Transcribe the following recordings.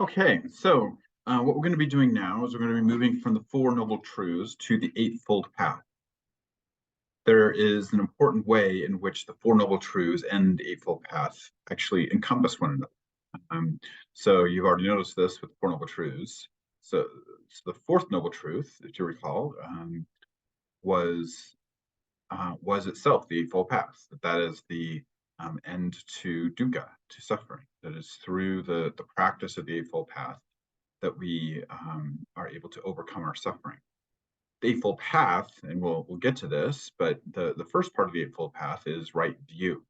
Okay, so what we're going to be doing now is we're going to be moving from the Four Noble Truths to the Eightfold Path. There is an important way in which the Four Noble Truths and the Eightfold Path actually encompass one another. Um, so you've already noticed this with the Four Noble Truths. So the fourth noble truth, if you recall, was was itself the Eightfold Path. That is the end to dukkha, to suffering. That is through the practice of the Eightfold Path that we are able to overcome our suffering. The Eightfold Path, and we'll get to this, but the first part of the Eightfold Path is right view.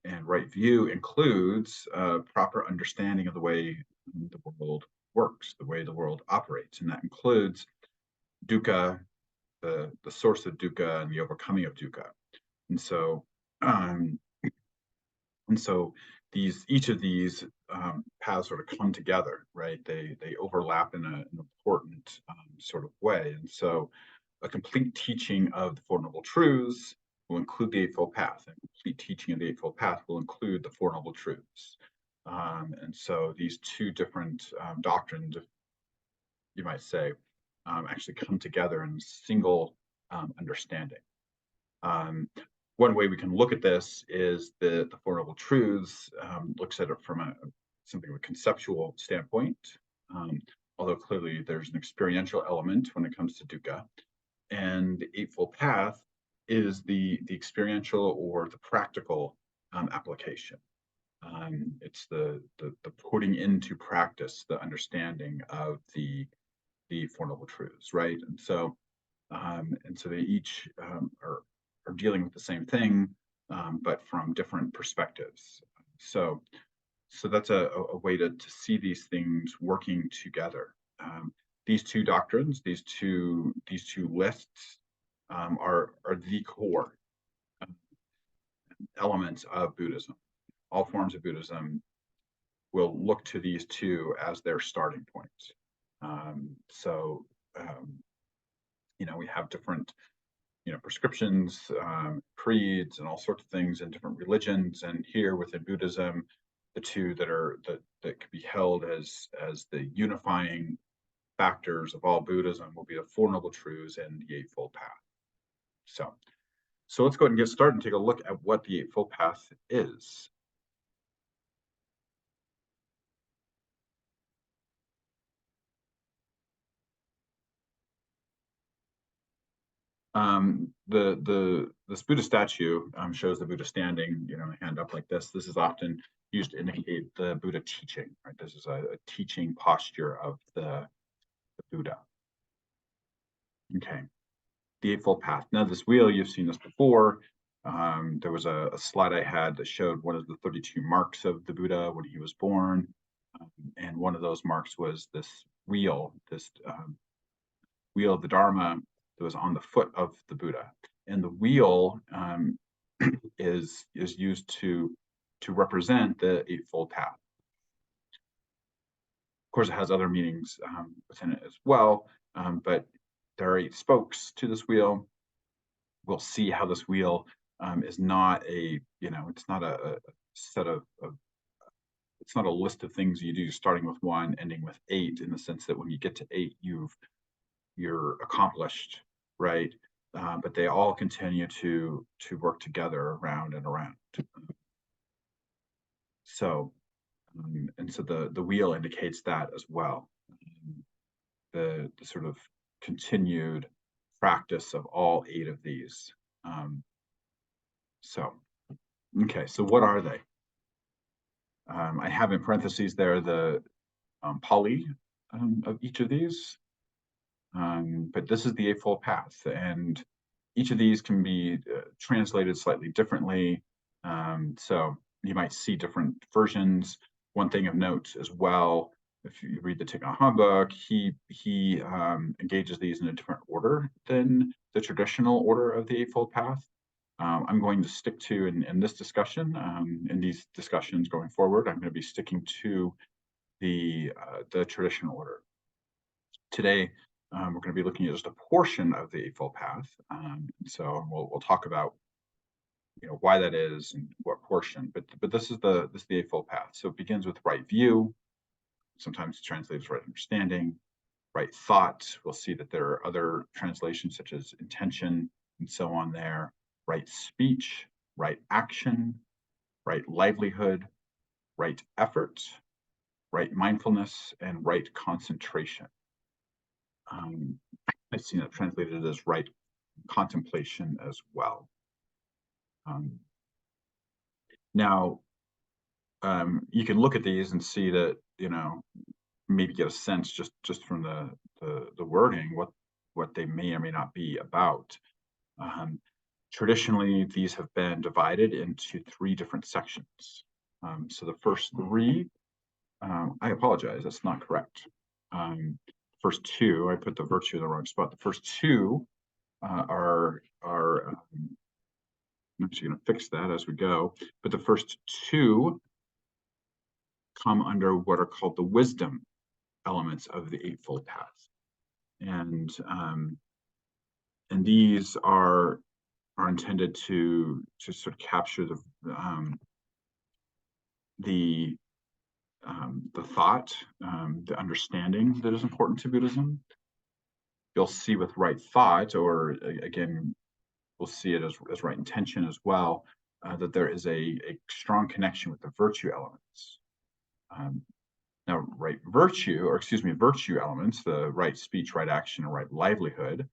And right view includes proper understanding of the way the world works, the way the world operates. And that includes dukkha, the source of dukkha and the overcoming of dukkha. And so um, and so each of these paths sort of come together, right? They overlap in an important sort of way. And so a complete teaching of the Four Noble Truths will include the Eightfold Path, and complete teaching of the Eightfold Path will include the Four Noble Truths. And so these two different doctrines, you might say, actually come together in a single understanding. Um, One way we can look at this is the Four Noble Truths looks at it from something of a conceptual standpoint, um, although clearly there's an experiential element when it comes to dukkha. And the Eightfold Path is the experiential or the practical application. It's the putting into practice the understanding of the Four Noble Truths, right? And so they each are dealing with the same thing, but from different perspectives. So so that's a way to see these things working together. These two doctrines, these two lists, are the core elements of Buddhism. All forms of Buddhism will look to these two as their starting points. So um, we have different prescriptions, creeds, and all sorts of things in different religions. And here within Buddhism, the two that could be held as the unifying factors of all Buddhism will be the Four Noble Truths and the Eightfold Path. So let's go ahead and get started and take a look at what the Eightfold Path is. This Buddha statue shows the Buddha standing, hand up like this. This is often used to indicate the Buddha teaching. Right, this is a teaching posture of the Buddha. Okay, the Eightfold Path. Now, this wheel, you've seen this before. There was a slide I had that showed one of the 32 marks of the Buddha when he was born, and one of those marks was this wheel, this wheel of the Dharma that was on the foot of the Buddha. And the wheel is used to represent the Eightfold Path. Of course, it has other meanings within it as well, but there are 8 spokes to this wheel. We'll see how this wheel is not it's not a set of it's not a list of things you do starting with 1, ending with 8, in the sense that when you get to 8, you're accomplished, right? But they all continue to work together around and around. So, and so the wheel indicates that as well. The sort of continued practice of all 8 of these. So, okay, so what are they? I have in parentheses there the Pali of each of these. But this is the Eightfold Path, and each of these can be translated slightly differently. So you might see different versions. One thing of note as well, if you read the Thich Nhat Hanh book, he engages these in a different order than the traditional order of the Eightfold Path. I'm going to stick to in this discussion, in these discussions going forward, I'm going to be sticking to the traditional order. Today, we're going to be looking at just a portion of the Eightfold Path. So we'll talk about why that is and what portion. But this is the Eightfold Path. So it begins with right view. sometimes translated as right understanding, right thought. We'll see that there are other translations such as intention and so on there, right speech, right action, right livelihood, right effort, right mindfulness, and right concentration. I've seen it translated as right contemplation as well. Now, you can look at these and see that, maybe get a sense just from the wording what they may or may not be about. Traditionally, these have been divided into 3 different sections. So the first 3, I apologize, that's not correct. First 2, I put the virtue in the wrong spot. The first 2 are I'm actually going to fix that as we go. But the first 2 come under what are called the wisdom elements of the Eightfold Path, and these are intended to sort of capture the thought, the understanding that is important to Buddhism. You'll see with right thought, or again, we'll see it as right intention as well, that there is a strong connection with the virtue elements. Now, virtue elements, the right speech, right action, and right livelihood,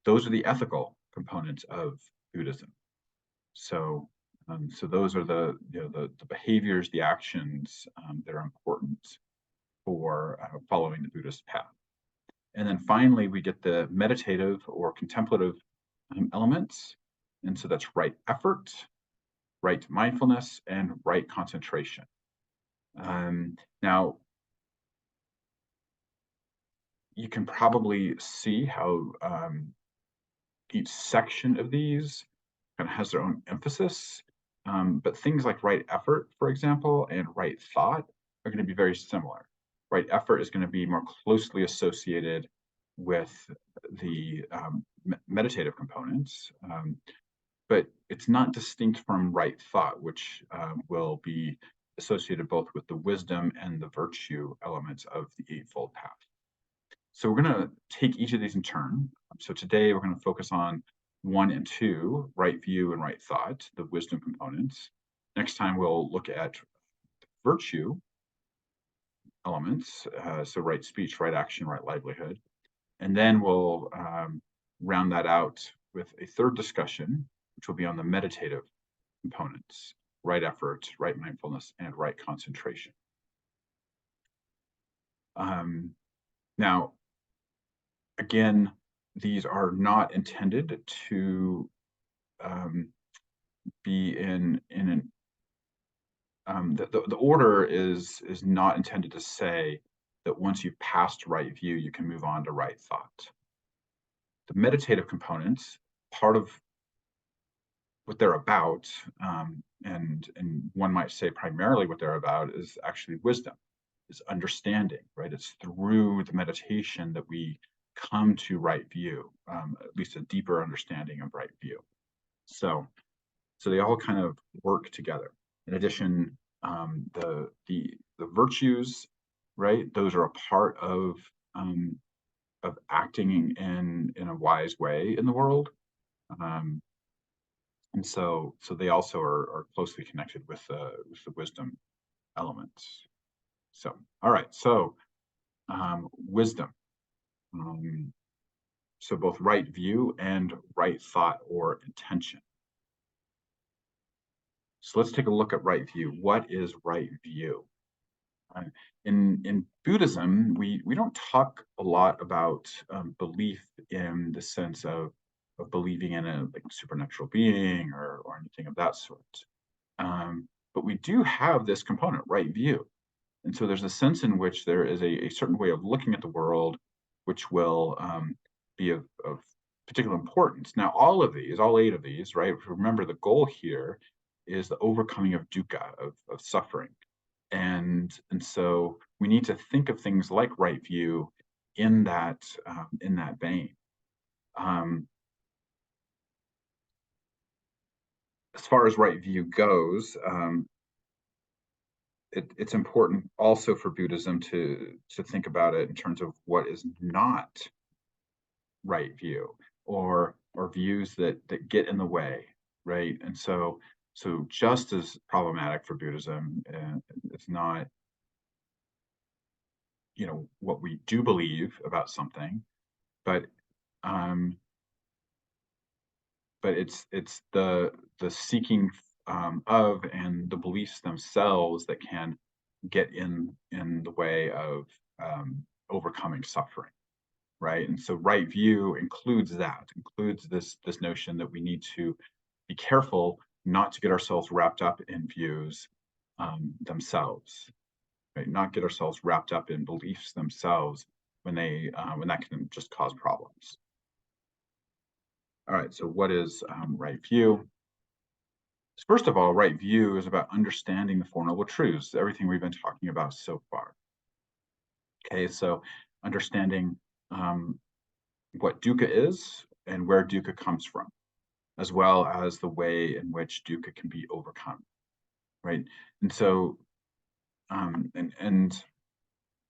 those are the ethical components of Buddhism. So, so those are the behaviors, the actions that are important for following the Buddhist path. And then finally, we get the meditative or contemplative elements. And so that's right effort, right mindfulness, and right concentration. Now, you can probably see how each section of these kind of has their own emphasis. But things like right effort, for example, and right thought are going to be very similar. Right effort is going to be more closely associated with the meditative components, but it's not distinct from right thought, which will be associated both with the wisdom and the virtue elements of the Eightfold Path. So we're going to take each of these in turn. So today we're going to focus on 1 and 2, right view and right thought, the wisdom components. Next time we'll look at virtue elements, so right speech, right action, right livelihood. And then we'll round that out with a third discussion, which will be on the meditative components, right effort, right mindfulness, and right concentration. Now, again, these are not intended to be in an the order is not intended to say that once you've passed right view, you can move on to right thought. The meditative components, part of what they're about, and one might say primarily what they're about, is actually wisdom, is understanding, right? It's through the meditation that we come to right view, at least a deeper understanding of right view. So they all kind of work together. In addition, the virtues, right? Those are a part of acting in a wise way in the world, and so they also are closely connected with the wisdom elements. So, all right. So, wisdom. So both right view and right thought or intention. So let's take a look at right view. What is right view? In Buddhism, we don't talk a lot about belief in the sense of believing in a supernatural being or anything of that sort. But we do have this component, right view. And so there's a sense in which there is a certain way of looking at the world, which will be of particular importance. Now, all 8 of these, right? Remember, the goal here is the overcoming of dukkha, of suffering. And so we need to think of things like right view in that vein. As far as right view goes, it's important also for Buddhism to think about it in terms of what is not right view, or views that get in the way, right? And so just as problematic for Buddhism, it's not, what we do believe about something, but um, it's the seeking of and the beliefs themselves that can get in the way of overcoming suffering, right? And so right view includes this notion that we need to be careful not to get ourselves wrapped up in views themselves, right? Not get ourselves wrapped up in beliefs themselves when that can just cause problems. All right, so what is right view? First of all, right view is about understanding the Four Noble Truths, everything we've been talking about so far. Okay, so understanding um, what dukkha is and where dukkha comes from, as well as the way in which dukkha can be overcome, right? And so, and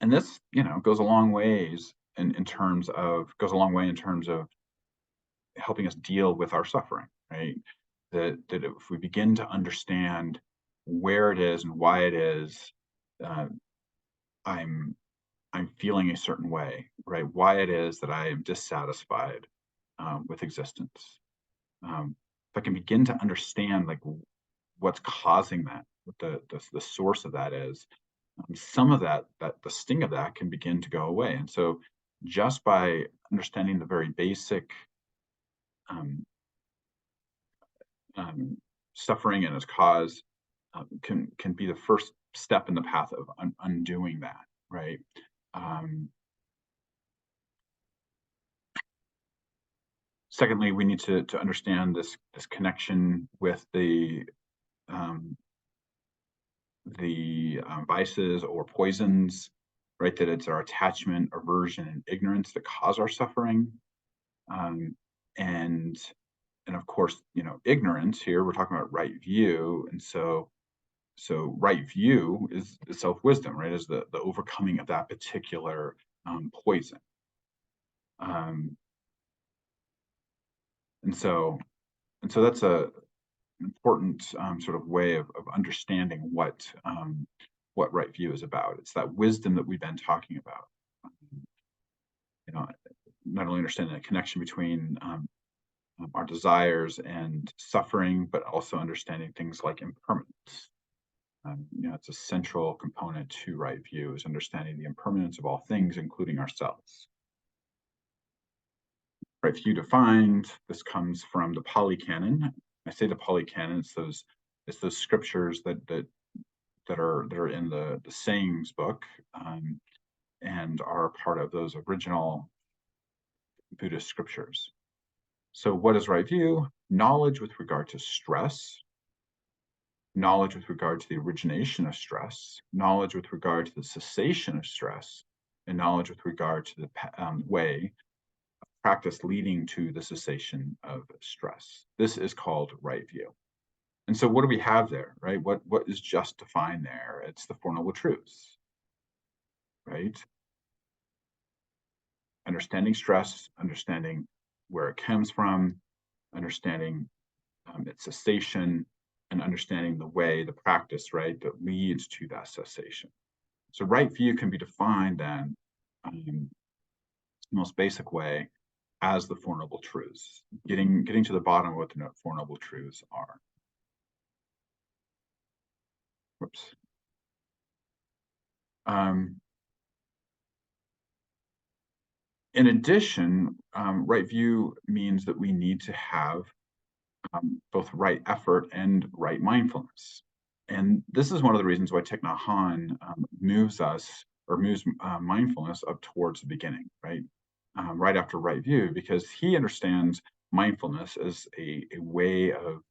this, goes a long ways in terms of goes a long way in terms of helping us deal with our suffering, right? That if we begin to understand where it is and why it is, uh, I'm I'm feeling a certain way, right? Why it is that I am dissatisfied with existence. If I can begin to understand like what's causing that, what the source of that is, some of that the sting of that can begin to go away. And so, just by understanding the very basic um, um, suffering and its cause, can be the first step in the path of undoing that, right? Um, Secondly, we need to understand this connection with um, the vices or poisons, right? That it's our attachment, aversion, and ignorance that cause our suffering, um, and and of course, ignorance here. We're talking about right view, and so right view is self wisdom, right? Is the overcoming of that particular poison, um, and so that's a important sort of way of understanding what right view is about. It's that wisdom that we've been talking about. You know, not only understanding the connection between our desires and suffering, but also understanding things like impermanence. It's a central component to right view is understanding the impermanence of all things, including ourselves. Right view defined. This comes from the Pali Canon. I say the Pali Canon. It's those scriptures that are in the sayings book, and are part of those original Buddhist scriptures. So, what is right view? Knowledge with regard to stress, knowledge with regard to the origination of stress, knowledge with regard to the cessation of stress, and knowledge with regard to the way of practice leading to the cessation of stress. This is called right view. And so, what do we have there, right? What is just defined there? It's the Four Noble Truths, right? Understanding stress, understanding where it comes from, understanding its cessation, and understanding the way, the practice, right, that leads to that cessation. So right view can be defined then, the most basic way, as the Four Noble Truths, getting to the bottom of what the Four Noble Truths are. Whoops. In addition, right view means that we need to have both right effort and right mindfulness. And this is one of the reasons why Thich Nhat Hanh moves mindfulness up towards the beginning, right? Right after right view, because he understands mindfulness as a way of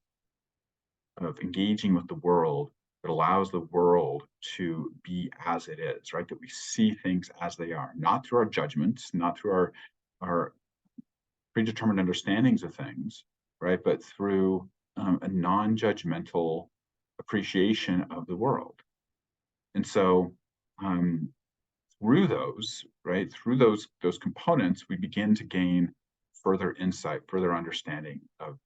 engaging with the world that allows the world to be as it is, right? That we see things as they are, not through our judgments, not through our predetermined understandings of things, right? But through a non-judgmental appreciation of the world. And so through those, right, through those components, we begin to gain further insight, further understanding of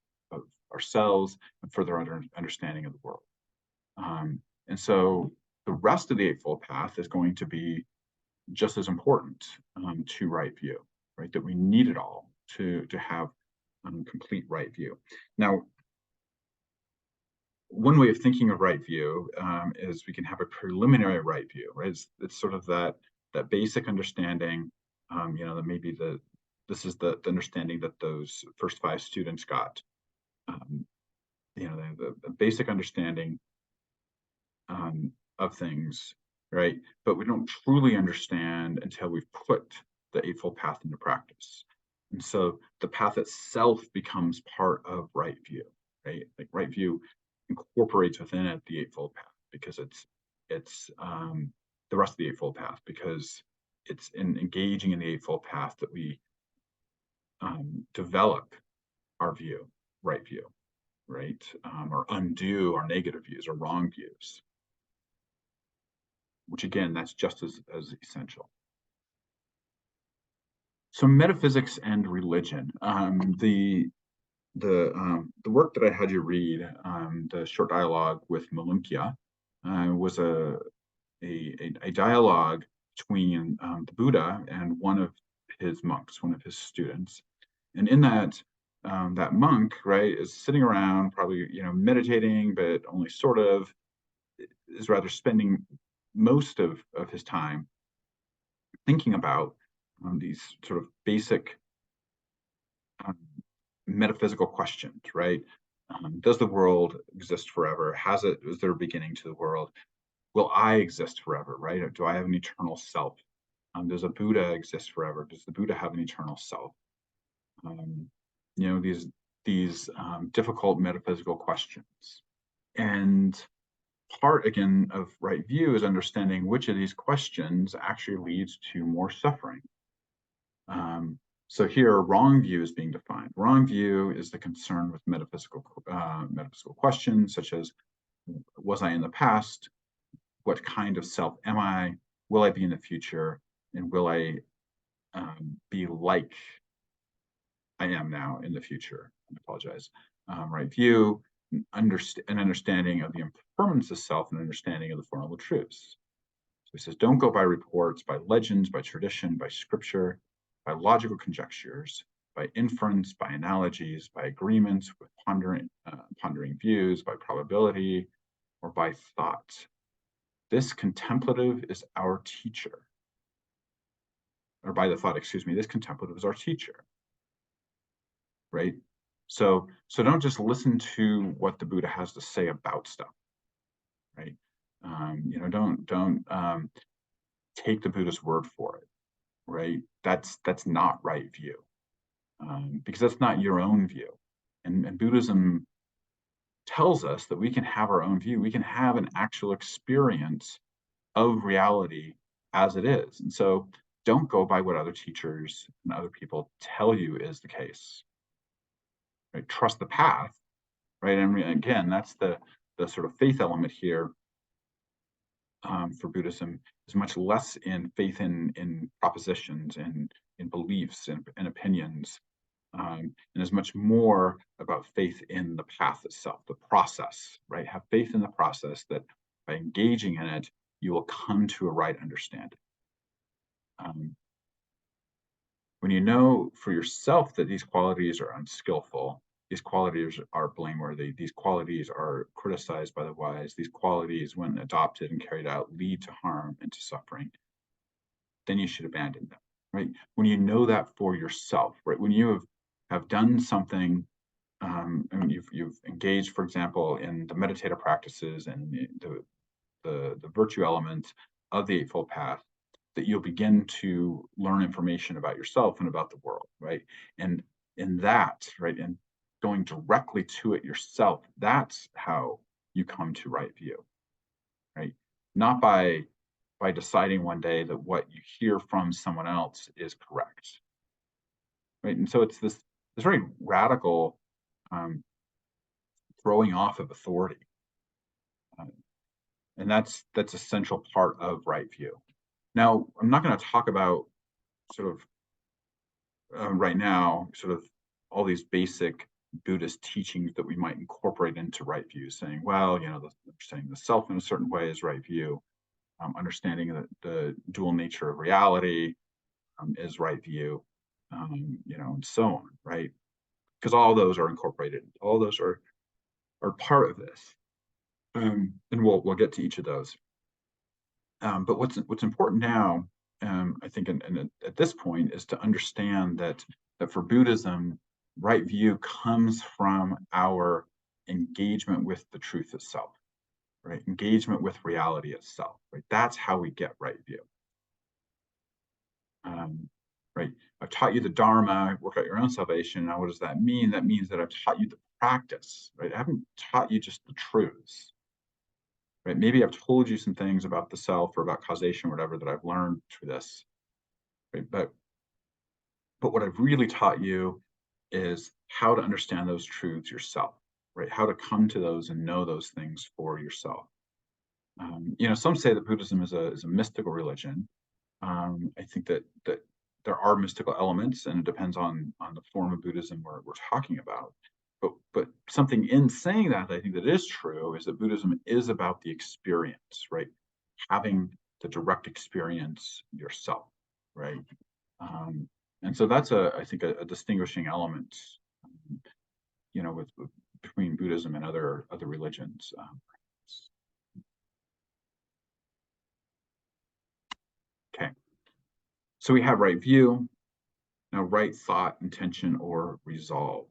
ourselves, and further understanding of the world. And so the rest of the Eightfold Path is going to be just as important to right view, right? That we need it all to have complete right view. Now, one way of thinking of right view is we can have a preliminary right view, right? It's sort of that basic understanding, that maybe this is the understanding that those first 5 students got. The basic understanding of things, right? But we don't truly understand until we've put the Eightfold Path into practice. And so the path itself becomes part of right view, right? Like right view incorporates within it the Eightfold Path because it's the rest of the Eightfold Path, because it's in engaging in the Eightfold Path that we develop our view, right view, right? Or undo our negative views or wrong views, which again, that's just as essential. So metaphysics and religion. The work that I had you read, the short dialogue with Malunkia, was a dialogue between the Buddha and one of his monks, one of his students. And in that, that monk, right, is sitting around, probably meditating, but only sort of, is rather spending most of his time thinking about these sort of basic um, metaphysical questions, right? Does the world exist forever? Is there a beginning to the world? Will I exist forever, right? Or do I have an eternal self? Does a Buddha exist forever? Does the Buddha have an eternal self? These difficult metaphysical questions. And part, again, of right view is understanding which of these questions actually leads to more suffering. So here, wrong view is being defined. Wrong view is the concern with metaphysical questions, such as, was I in the past? What kind of self am I? Will I be in the future? And will I be like I am now in the future? I apologize. Right view, an understanding of the impermanence of self, and understanding of the Four Noble Truths. So he says, don't go by reports, by legends, by tradition, by scripture, by logical conjectures, by inference, by analogies, by agreements with pondering views, by probability, or by thought. This contemplative is our teacher. Or by the thought, excuse me, this contemplative is our teacher. Right? So don't just listen to what the Buddha has to say about stuff. Right? Don't take the Buddha's word for it. Right? That's not right view, because that's not your own view. And Buddhism tells us that we can have our own view. We can have an actual experience of reality as it is. And so don't go by what other teachers and other people tell you is the case. Right? Trust the path, right? And again, that's the sort of faith element here for Buddhism, is much less in faith in propositions and in beliefs and opinions, and is much more about faith in the path itself, the process, right? Have faith in the process, that by engaging in it, you will come to a right understanding. When you know for yourself that these qualities are unskillful, these qualities are blameworthy, these qualities are criticized by the wise, these qualities, when adopted and carried out, lead to harm and to suffering, then you should abandon them, right? When you know that for yourself, right? When you have done something, and you've engaged, for example, in the meditative practices and the virtue elements of the Eightfold Path, that you'll begin to learn information about yourself and about the world, right? And in that, right, and going directly to it yourself, that's how you come to right view, right? Not by deciding one day that what you hear from someone else is correct, right? And so it's this very radical throwing off of authority. And that's a central part of right view. Now, I'm not going to talk about sort of right now, sort of all these basic Buddhist teachings that we might incorporate into right view, saying, well, understanding the self in a certain way is right view, understanding the dual nature of reality is right view, and so on, right? Because all those are incorporated, all those are part of this, and we'll get to each of those. But what's important now, I think, at this point, is to understand that for Buddhism, right view comes from our engagement with the truth itself, right? Engagement with reality itself, right? That's how we get right view. Right? I've taught you the Dharma, work out your own salvation. Now, what does that mean? That means that I've taught you the practice, right? I haven't taught you just the truths, right? Maybe I've told you some things about the self or about causation or whatever that I've learned through this, right? But what I've really taught you is how to understand those truths yourself, right? How to come to those and know those things for yourself. Some say that Buddhism is a mystical religion. I think that there are mystical elements, and it depends on the form of Buddhism we're talking about. But something in saying that I think that is true is that Buddhism is about the experience, right? Having the direct experience yourself, right? And so that's I think a distinguishing element, with between Buddhism and other religions. Okay, so we have right view. Now, right thought, intention, or resolve.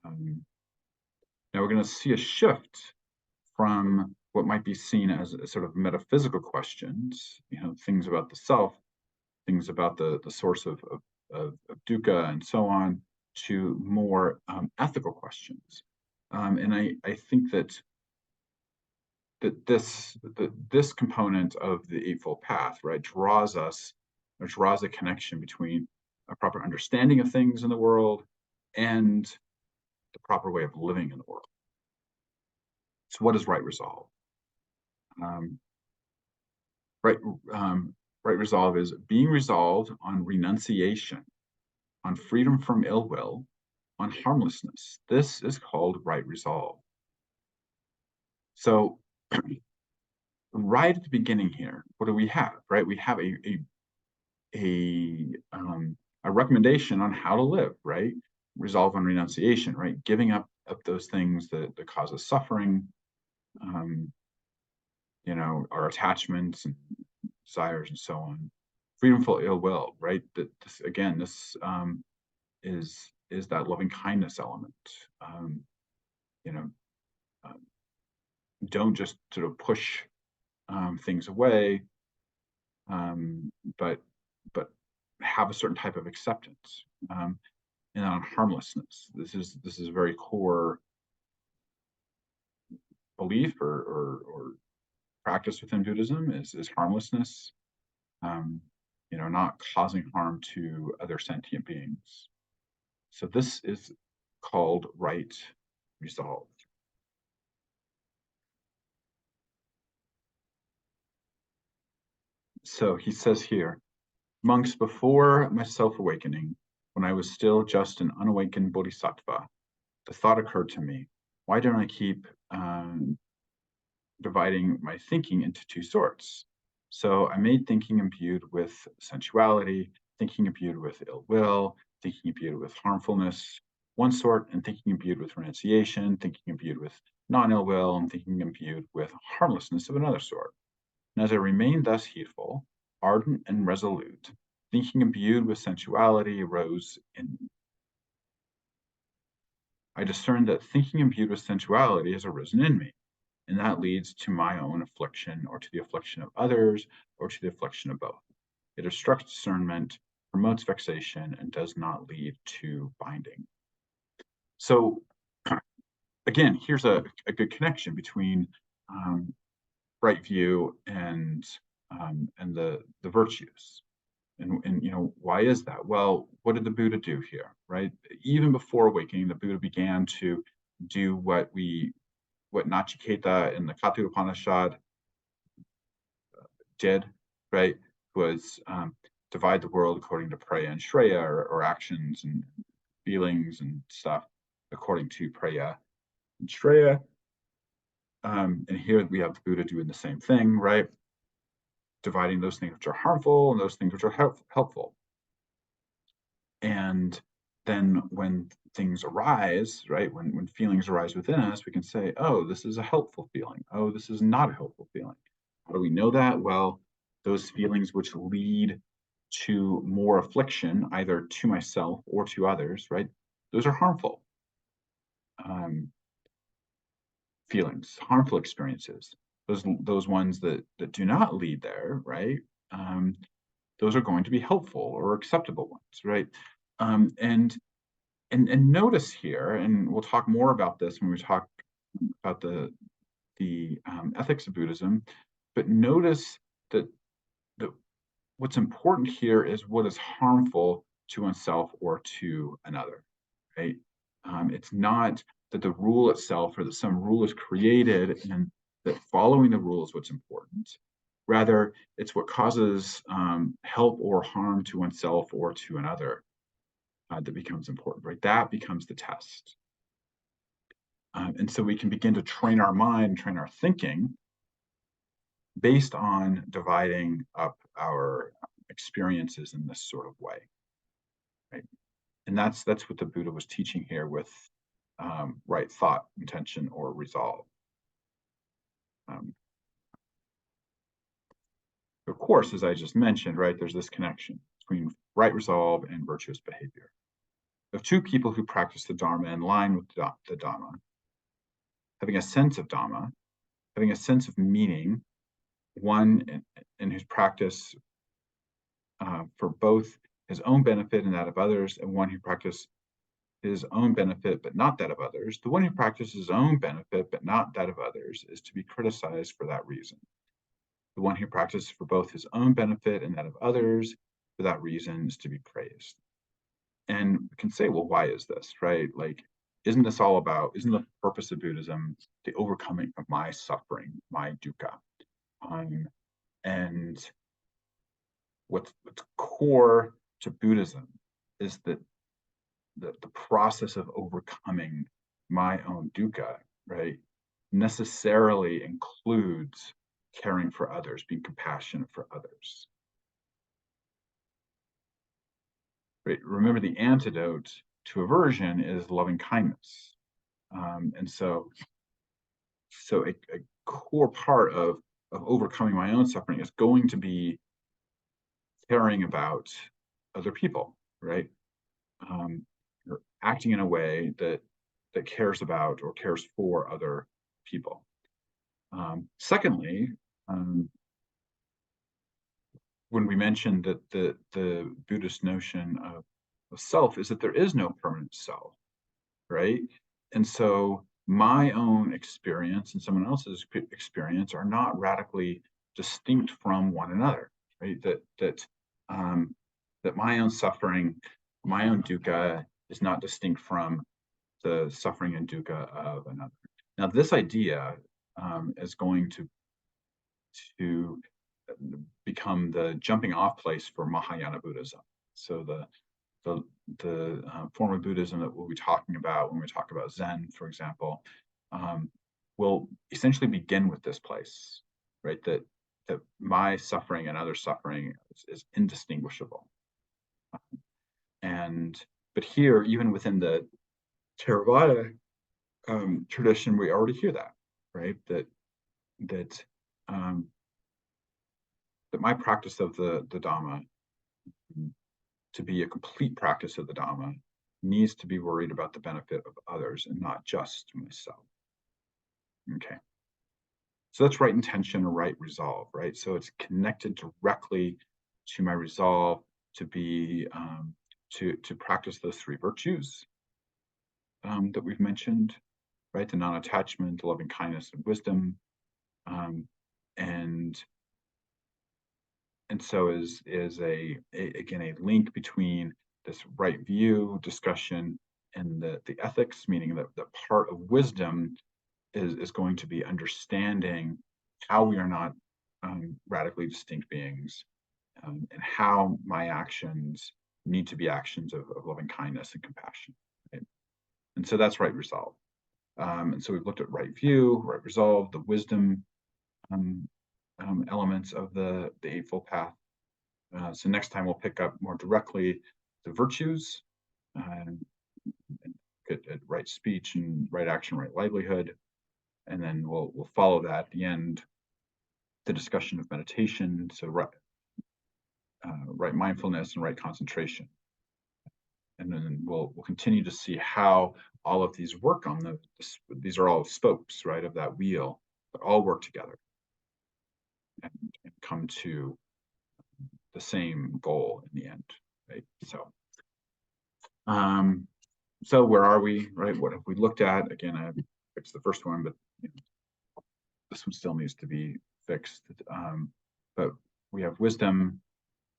Now we're going to see a shift from what might be seen as a sort of metaphysical questions, things about the self, things about the source of dukkha and so on, to more ethical questions. And I think that this component of the Eightfold Path, right, draws a connection between a proper understanding of things in the world and the proper way of living in the world. So what is right resolve? Right, right resolve is being resolved on renunciation, on freedom from ill will, on harmlessness. This is called right resolve. So right at the beginning here, what do we have, right? We have a recommendation on how to live, right? Resolve on renunciation, right? Giving up those things that cause us suffering, our attachments and desires and so on. Freedom from ill will, right? This is that loving kindness element. Don't just sort of push things away, but have a certain type of acceptance. And on harmlessness, this is a very core belief or practice within Buddhism is harmlessness. Not causing harm to other sentient beings. So this is called right resolve. So he says here, monks, before my self-awakening, when I was still just an unawakened bodhisattva, the thought occurred to me, why don't I keep dividing my thinking into two sorts? So I made thinking imbued with sensuality, thinking imbued with ill will, thinking imbued with harmfulness, one sort, and thinking imbued with renunciation, thinking imbued with non-ill will, and thinking imbued with harmlessness of another sort. And as I remained thus heedful, ardent and resolute, thinking imbued with sensuality arose in me. I discerned that thinking imbued with sensuality has arisen in me, and that leads to my own affliction, or to the affliction of others, or to the affliction of both. It obstructs discernment, promotes vexation, and does not lead to binding. So again, here's a good connection between right view and the virtues. And why is that? Well, what did the Buddha do here, right? Even before awakening, the Buddha began to do what Nachiketa in the Katha Upanishad did, right, was divide the world according to Preya and Shreya, or actions and feelings and stuff according to Preya and Shreya. And here we have the Buddha doing the same thing, right? Dividing those things which are harmful and those things which are helpful. And then when things arise, right, when feelings arise within us, we can say, oh, this is a helpful feeling. Oh, this is not a helpful feeling. How do we know that? Well, those feelings which lead to more affliction, either to myself or to others, right, those are harmful feelings, harmful experiences. Those ones that do not lead there, right, those are going to be helpful or acceptable ones, right? And notice here, and we'll talk more about this when we talk about the ethics of Buddhism, but notice that what's important here is what is harmful to oneself or to another, right? It's not that the rule itself or that some rule is created and that following the rule is what's important. Rather, it's what causes help or harm to oneself or to another that becomes important, right? That becomes the test. And so we can begin to train our mind, train our thinking based on dividing up our experiences in this sort of way, right? And that's what the Buddha was teaching here with right thought, intention, or resolve. Of course, as I just mentioned, right, there's this connection between right resolve and virtuous behavior. Of two people who practice the Dharma in line with the Dhamma, having a sense of Dhamma, having a sense of meaning, one in whose practice for both his own benefit and that of others, and one who practices his own benefit but not that of others, the one who practices his own benefit but not that of others is to be criticized for that reason. The one who practices for both his own benefit and that of others for that reason is to be praised. And we can say, well, why is this, right? Like, isn't the purpose of Buddhism the overcoming of my suffering, my dukkha? And what's core to Buddhism is that the process of overcoming my own dukkha, right, necessarily includes caring for others, being compassionate for others. Right? Remember, the antidote to aversion is loving kindness. And so a core part of overcoming my own suffering is going to be caring about other people, right? Or acting in a way that cares about or cares for other people. Secondly, when we mentioned that the Buddhist notion of self is that there is no permanent self, right? And so my own experience and someone else's experience are not radically distinct from one another, right? That my own suffering, my own dukkha is not distinct from the suffering and dukkha of another. Now, this idea is going to become the jumping off place for Mahayana Buddhism. So the form of Buddhism that we'll be talking about when we talk about Zen, for example, will essentially begin with this place, right? That my suffering and other suffering is indistinguishable. But here, even within the Theravada tradition, we already hear that, right? That my practice of the Dhamma, to be a complete practice of the Dhamma, needs to be worried about the benefit of others and not just myself. Okay. So that's right intention or right resolve, right? So it's connected directly to my resolve to be to practice those three virtues that we've mentioned, right? The non-attachment, the loving kindness, and wisdom, and so is again a link between this right view discussion and the ethics, meaning that the part of wisdom is going to be understanding how we are not radically distinct beings, and how my actions need to be actions of loving kindness and compassion. Right? And so that's right resolve. And so we've looked at right view, right resolve, the wisdom um, elements of the Eightfold Path. So next time we'll pick up more directly the virtues, and at right speech and right action, right livelihood, and then we'll follow that at the end, the discussion of meditation. So right mindfulness and right concentration, and then we'll continue to see how all of these work on these are all spokes, right, of that wheel that all work together and come to the same goal in the end, right? Um, so where are we, right? What have we looked at? Again, I fixed the first one, but you know, this one still needs to be fixed. But we have wisdom,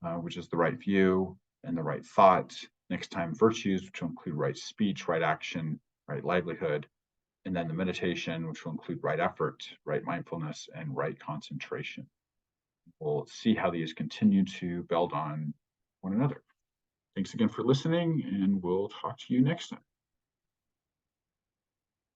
which is the right view and the right thought. Next time, virtues, which will include right speech, right action, right livelihood. And then the meditation, which will include right effort, right mindfulness, and right concentration. We'll see how these continue to build on one another. Thanks again for listening, and we'll talk to you next time.